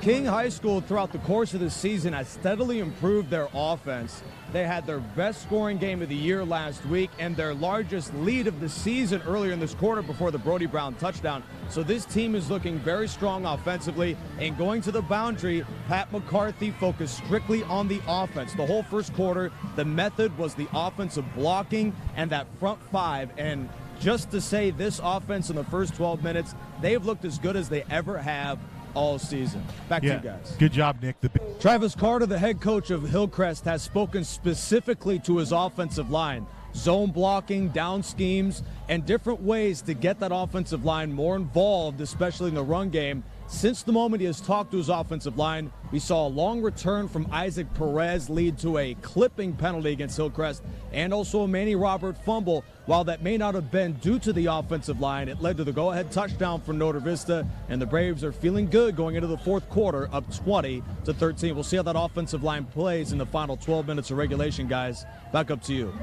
King High School throughout the course of the season has steadily improved their offense. They had their best scoring game of the year last week and their largest lead of the season earlier in this quarter before the Brody Brown touchdown. So this team is looking very strong offensively, and going to the boundary, Pat McCarthy focused strictly on the offense. The whole first quarter, the method was the offensive blocking and that front five. And just to say this offense in the first 12 minutes, they've looked as good as they ever have all season. Back to you guys. Good job, Nick. Travis Carter, the head coach of Hillcrest, has spoken specifically to his offensive line. Zone blocking, down schemes, and different ways to get that offensive line more involved, especially in the run game. Since the moment he has talked to his offensive line, we saw a long return from Isaac Perez lead to a clipping penalty against Hillcrest and also a Manny Robert fumble. While that may not have been due to the offensive line, it led to the go-ahead touchdown for Notre Vista, and the Braves are feeling good going into the fourth quarter, up 20-13. We'll see how that offensive line plays in the final 12 minutes of regulation, guys. Back up to you.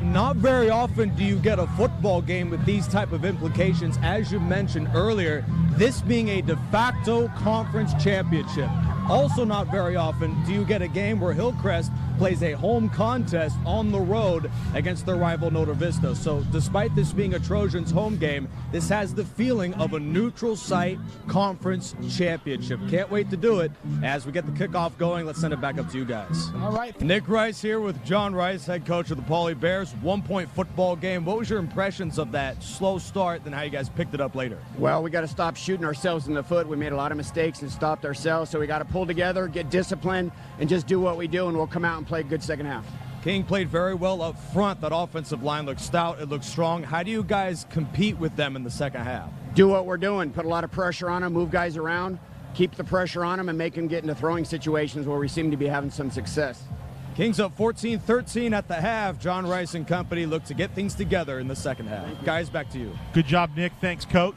Not very often do you get a football game with these type of implications, as you mentioned earlier, this being a de facto conference championship. Also not very often do you get a game where Hillcrest plays a home contest on the road against their rival Notre Vista. So despite this being a Trojans home game, this has the feeling of a neutral site conference championship. Can't wait to do it. As we get the kickoff going, let's send it back up to you guys. All right. Nick Rice here with John Rice, head coach of the Pauley Bears. 1-point football game. What was your impressions of that slow start and how you guys picked it up later? Well, we got to stop shooting ourselves in the foot. We made a lot of mistakes and stopped ourselves, so we got to pull together, get disciplined, and just do what we do, and we'll come out and play a good second half. King played very well up front. That offensive line looks stout. It looks strong. How do you guys compete with them in the second half? Do what we're doing. Put a lot of pressure on them, move guys around, keep the pressure on them, and make them get into throwing situations where we seem to be having some success. Kings up 14-13 at the half. John Rice and company look to get things together in the second half. Guys, back to you. Good job, Nick. Thanks, Coach.